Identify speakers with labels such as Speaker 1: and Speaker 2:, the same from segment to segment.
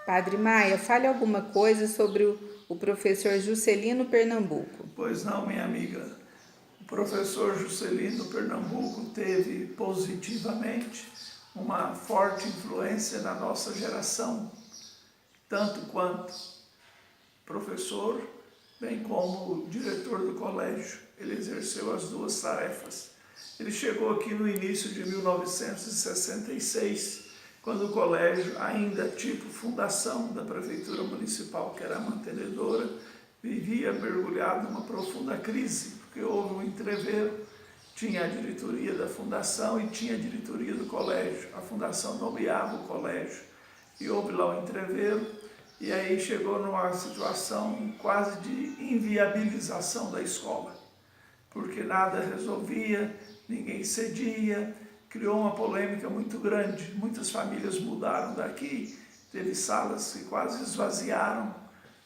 Speaker 1: Padre Maia, fale alguma coisa sobre o professor Juscelino Pernambuco.
Speaker 2: Pois não, minha amiga. O professor Juscelino Pernambuco teve positivamente uma forte influência na nossa geração, tanto quanto professor, bem como diretor do colégio. Ele exerceu as duas tarefas. Ele chegou aqui no início de 1966, quando o colégio, ainda tipo fundação da Prefeitura Municipal, que era a mantenedora, vivia mergulhado numa profunda crise, porque houve um entreveiro, tinha a diretoria da fundação e tinha a diretoria do colégio. A fundação nomeava o colégio e houve lá um entreveiro, e aí chegou numa situação quase de inviabilização da escola, porque nada resolvia, ninguém cedia, criou uma polêmica muito grande. Muitas famílias mudaram daqui, teve salas que quase esvaziaram,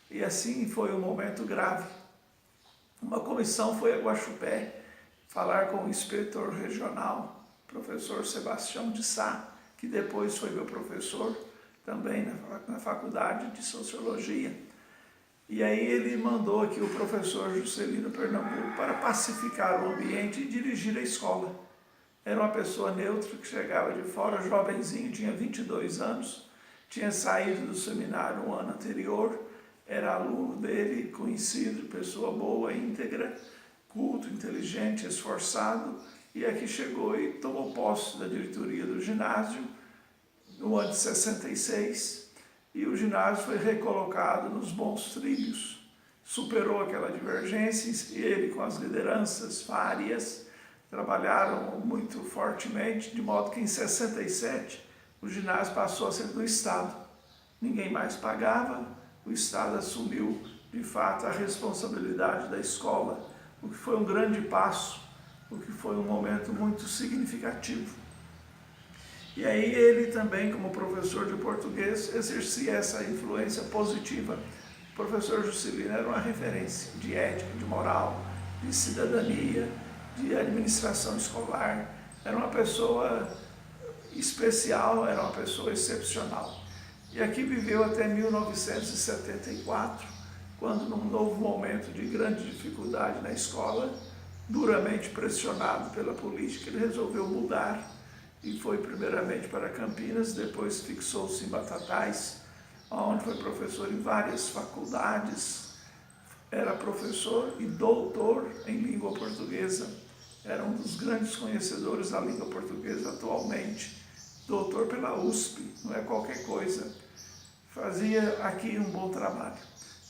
Speaker 2: e assim foi um momento grave. Uma comissão foi a Guaxupé falar com o inspetor regional, professor Sebastião de Sá, que depois foi meu professor também na faculdade de Sociologia. E aí ele mandou aqui o professor Juscelino Pernambuco para pacificar o ambiente e dirigir a escola. Era uma pessoa neutra que chegava de fora, jovenzinho, tinha 22 anos, tinha saído do seminário um ano anterior, era aluno dele, conhecido, pessoa boa, íntegra, culto, inteligente, esforçado, e aqui chegou e tomou posse da diretoria do ginásio no ano de 66, e o ginásio foi recolocado nos bons trilhos, superou aquela divergência, e ele com as lideranças várias trabalharam muito fortemente, de modo que em 67 o ginásio passou a ser do Estado. Ninguém mais pagava, o Estado assumiu de fato a responsabilidade da escola, o que foi um grande passo, o que foi um momento muito significativo. E aí ele também, como professor de português, exercia essa influência positiva. O professor Juscelino era uma referência de ética, de moral, de cidadania, de administração escolar. Era uma pessoa especial, era uma pessoa excepcional. E aqui viveu até 1974, quando num novo momento de grande dificuldade na escola, duramente pressionado pela política, ele resolveu mudar e foi primeiramente para Campinas, depois fixou-se em Batatais, onde foi professor em várias faculdades, era professor e doutor em língua portuguesa, era um dos grandes conhecedores da língua portuguesa atualmente, doutor pela USP, não é qualquer coisa, fazia aqui um bom trabalho.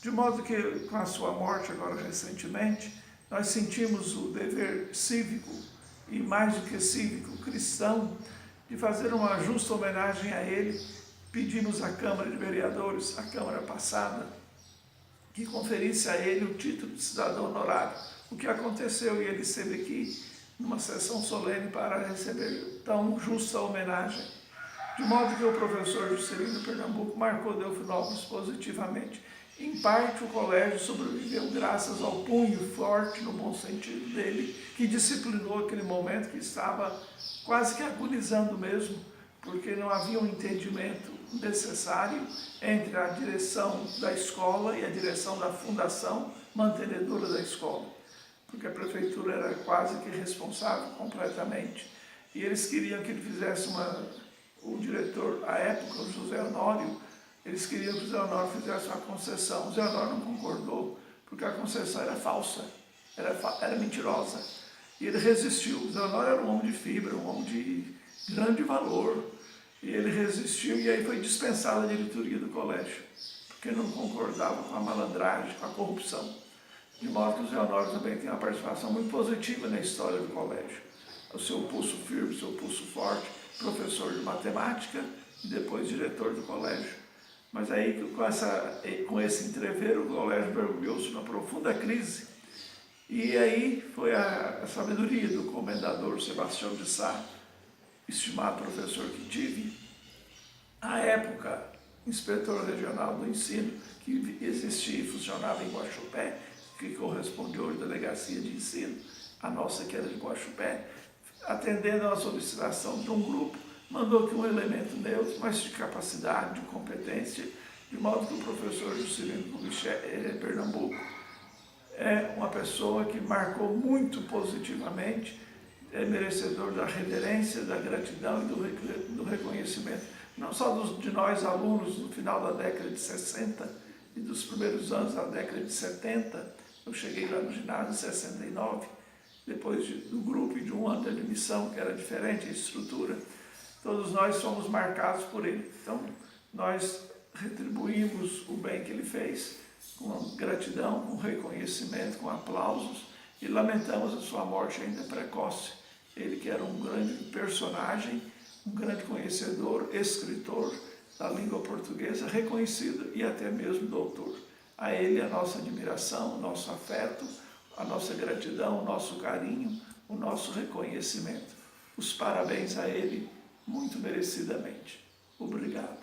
Speaker 2: De modo que, com a sua morte agora recentemente, nós sentimos o dever cívico, e mais do que cívico, cristão, de fazer uma justa homenagem a ele. Pedimos à Câmara de Vereadores, a Câmara passada, que conferisse a ele o título de cidadão honorário, o que aconteceu, e ele esteve aqui numa sessão solene para receber tão justa homenagem. De modo que o professor Juscelino Pernambuco marcou Delfinópolis positivamente. Em parte, o colégio sobreviveu graças ao punho forte, no bom sentido dele, que disciplinou aquele momento que estava quase que agonizando mesmo, porque não havia um entendimento necessário entre a direção da escola e a direção da fundação mantenedora da escola, porque a prefeitura era quase que responsável completamente. E eles queriam que ele fizesse o diretor, à época, o José Honório, eles queriam que o José Honório fizesse uma concessão. O José Honório não concordou, porque a concessão era falsa, era mentirosa. E ele resistiu. O José Honório era um homem de fibra, um homem de grande valor. E ele resistiu, e aí foi dispensado a diretoria do colégio, porque não concordava com a malandragem, com a corrupção. De modo que o José Honório também tem uma participação muito positiva na história do colégio. O seu pulso firme, o seu pulso forte, professor de matemática e depois diretor do colégio. Mas aí, com esse entreveiro, o colégio mergulhou-se numa profunda crise. E aí foi a sabedoria do comendador Sebastião de Sá, estimado professor que tive, à época, inspetor regional do ensino, que existia e funcionava em Guaxupé, que corresponde hoje à delegacia de ensino, a nossa que era de Guaxupé, atendendo à solicitação de um grupo, mandou que um elemento neutro, mas de capacidade, de competência, De modo que o professor Juscelino Kubitschek, Pernambuco, é uma pessoa que marcou muito positivamente, é merecedor da reverência, da gratidão e do reconhecimento, não só de nós alunos no final da década de 60 e dos primeiros anos da década de 70, eu cheguei lá no ginásio em 69, depois do grupo e de um ano de admissão, que era diferente a estrutura, todos nós fomos marcados por ele. Então, nós retribuímos o bem que ele fez com gratidão, com reconhecimento, com aplausos e lamentamos a sua morte ainda precoce. Ele que era um grande personagem, um grande conhecedor, escritor da língua portuguesa, reconhecido e até mesmo doutor. A ele a nossa admiração, o nosso afeto, a nossa gratidão, o nosso carinho, o nosso reconhecimento. Os parabéns a ele, muito merecidamente. Obrigado.